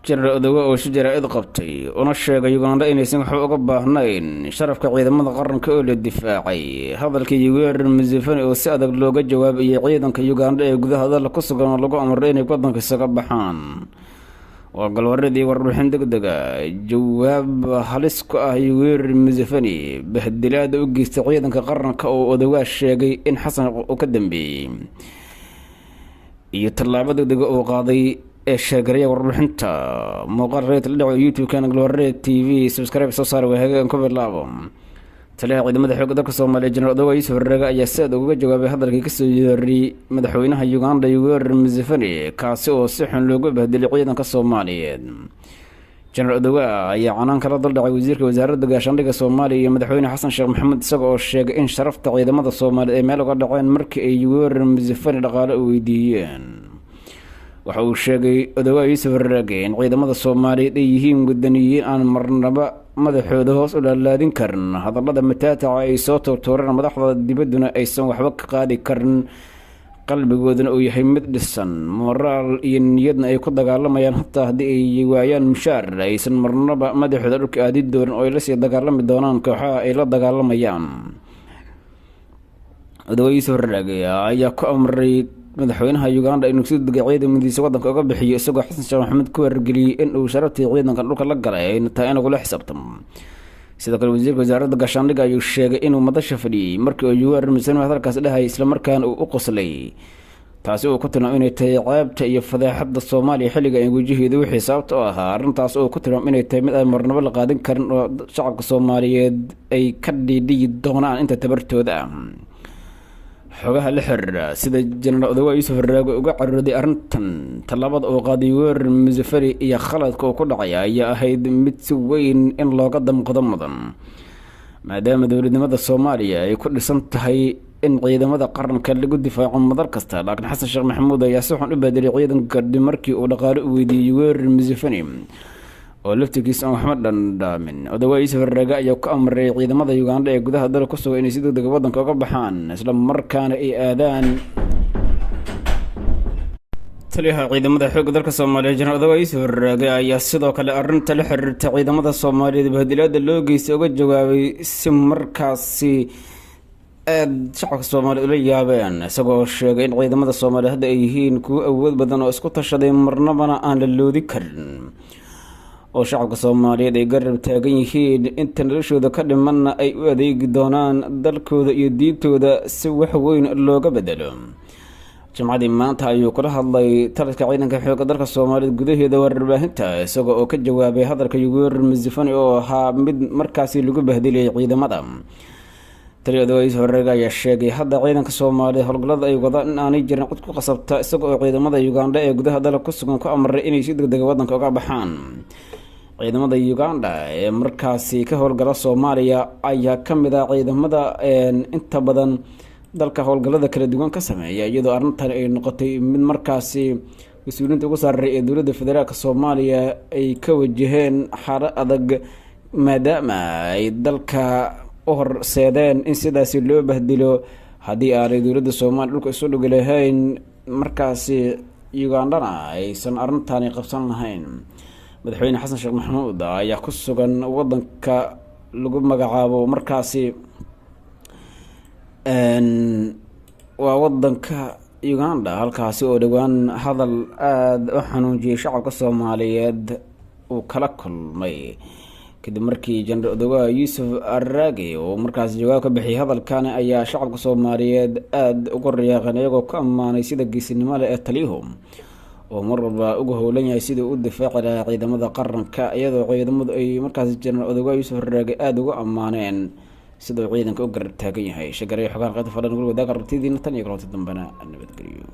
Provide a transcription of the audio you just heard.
General Odawa oo shijara id qabtay una sheegay Uganda inaysan wax uga baahnayn sharafka ciidamada qaranka oo la difaacay hadalkii Yoweri Museveni oo si adag looga jawaabay ciidanka Uganda ee gudaha dalka ku sugan lagu amray inay wadanka isaga baxaan waa galwareedii warbixin degdega jawaab halis ku ah Yoweri Museveni bahdilaada u geystay ciidanka qaranka oo Odawa sheegay in Xasan uu ka dambeeyay iyo tallaabo degdeg oo qaaday sheegaraya warbixinta muuqaal reed la dhaco YouTube kana galwareed TV subscribe soo saar wahagaan ku bilaabo taliyaha ciidamada xoogga dalka Soomaaliya General Odawa Yuusuf Raga ayaa si adag uga jawaabay hadalkii ka soo yeeray madaxweynaha Uganda Yoweri Museveni kaasi oo si xun loogu bahdilay ciidanka Soomaaliyeed General Odawa ayaa canaan kala dal dhacay wasiirka wasaaradda gaashaandhigga Soomaaliya iyo madaxweyne Xasan Sheekh Maxamuud isagoo oo sheegay in sharafta ciidamada Soomaaliyeed ay meel uga dhaceen markii ay Yoweri Museveni dhaqaale u weydiiyeen waxa uu sheegay Odawa Yuusuf Raga in ciidamada Soomaaliyeed ay yihiin wadaniyiin aan marnaba madaxooda hoos u laalaadin karin hadallada mataataca ay soo toortooreen madaxda dibadduna aysan waxba ka qaadi karin qalbigooduna uu yahay mid dhisan moraal iyo niyadna ay ku dagaalamayaan hataa haddii ay waayaan mushaar aysan marnaba madaxooda dhulka aadi doonin oo ay la sii dagaalami doonaan kooxaha ay la dagaalamayaan Odawa Yuusuf Raga ayaa ku amray madaxweynaha Uganda inuu si degdeg ah ciidamadiisa wadanka uga bixiyo isagoo Xasan Sheekh Maxamuud ku wargeliyay in uu sharaftii ciidanka dhulka la galay inta inagu la xisaabtamo sidoo kale wasiirka wasaaradda gaashaandhigga ayuu sheegay inuu madasha fadhiyay markii uu Yoweri Museveni hadalkaas dhahay isla markaana uu u qoslay taasi oo ku tilmaamay inay tahay ceebta iyo fadeexadda Soomaaliya xilliga ay wajiheedu wixii sababta u ahaa arrintaas oo ku tilmaamay inay tahay mid ay marnaba la qaadan karin oo shacabka Soomaaliyeed ay ka dhiidhiyi doonaan inta tabartooda ah xogaha la xiriira sida General Odawa Yuusuf Raga uga carooday arrintan tallaabada oo qaaday Yoweri Museveni iyo khaladka oo ku dhacay ayaa ahayd mid si weyn in looga damqado mudan maadaama dowladnimada Soomaaliya ay ku dhisan tahay in ciidamada qaranka lagu difaaco madal kasta laakiin Xasan Sheekh Maxamuud ayaa si xun u bedelay ciidanka markii uu dhaqaale u weydiiyay Yoweri Museveni oo laftigiisa aan waxba dhandhaamin Odawa Yuusuf Raga ayaa ku amray ciidamada Uganda ee gudaha dalka ku sugan inay si degdeg ah wadanka uga baxaan isla markaana ay aadaan taliyaha ciidamada xoogga dalka Soomaaliya General Odawa Yuusuf Raga ayaa sidoo kale arrinta la xiriirta ciidamada Soomaaliyeed bahdilaada loo geystay uga jawaabay si markaasi shacabka Soomaaliyeed la yaabeen isagoo sheegay in ciidamada Soomaaliyeed hadda ay yihiin kuwo awood badan oo isku tashaday marnabana aan la loodi karin oo shacabka Soomaaliyeed ay garab taagan yihiin inta noloshooda ka dhimanna ay u adeegi doonaan dalkooda iyo diintooda si wax weyn looga bedelo jamcadii maanta ayuu kula hadlay taliska ciidanka xoogga dalka Soomaaliyeed gudaheeda warbaahinta isagoo oo ka jawaabay hadalka Yoweri Museveni oo ahaa mid markaasi lagu bahdilay ciidamada taliyaha Odawa Yuusuf Raga ayaa sheegay hadda ciidanka Soomaaliyeed howlgallada ay wadaan in aanay jirin cid ku qasabta isagoo oo ciidamada Uganda ee gudaha dalka ku sugan ku amray inay si degdeg ah wadanka uga baxaan ciidamada Uganda ee markaasi ka howlgala Soomaaliya ayaa ka mid ah ciidamada inta badan dalka howlgallada kala duwan ka sameeya iyadoo arrintan ay noqotay mid markaasi mas'uuliyiinta ugu sarreeya ee dowladda federaalka Soomaaliya ay ka wajaheen xaalad adag maadaama ay dalka u horseedeen in sidaasi loo bahdilo haddii aanay dowladda Soomaaliya dhulka isu dhigi lahayn markaasi Ugandana aysan arrintani qabsan lahayn madaxweyne Xasan Sheekh Maxamuud ayaa ku sugan wadanka lagu magacaabo markaasi waa wadanka Uganda halkaasi oo dhawaan hadal aad u xanuunjiyay shacabka Soomaaliyeed uu kala kulmay kadib markii General Odawa Yuusuf Raga oo markaas jawaab ka bixiyay hadalkan ayaa shacabka Soomaaliyeed aad ugu riyaaqeen iyagoo ka ammaanay sida geesinimo leh ee taliyuhu oo marba ugu howlan yahay sidii uu difaaci lahaa ciidamada qaranka iyadoo ciidamadu ay markaas General Odawa Yuusuf Raga aad ugu ammaaneen sidoo ciidanka u garab taagan yahay shaqaray xogaan qad falan guriga wadaag aragtidiina tan iyo kaloo dambana nabadgeliyo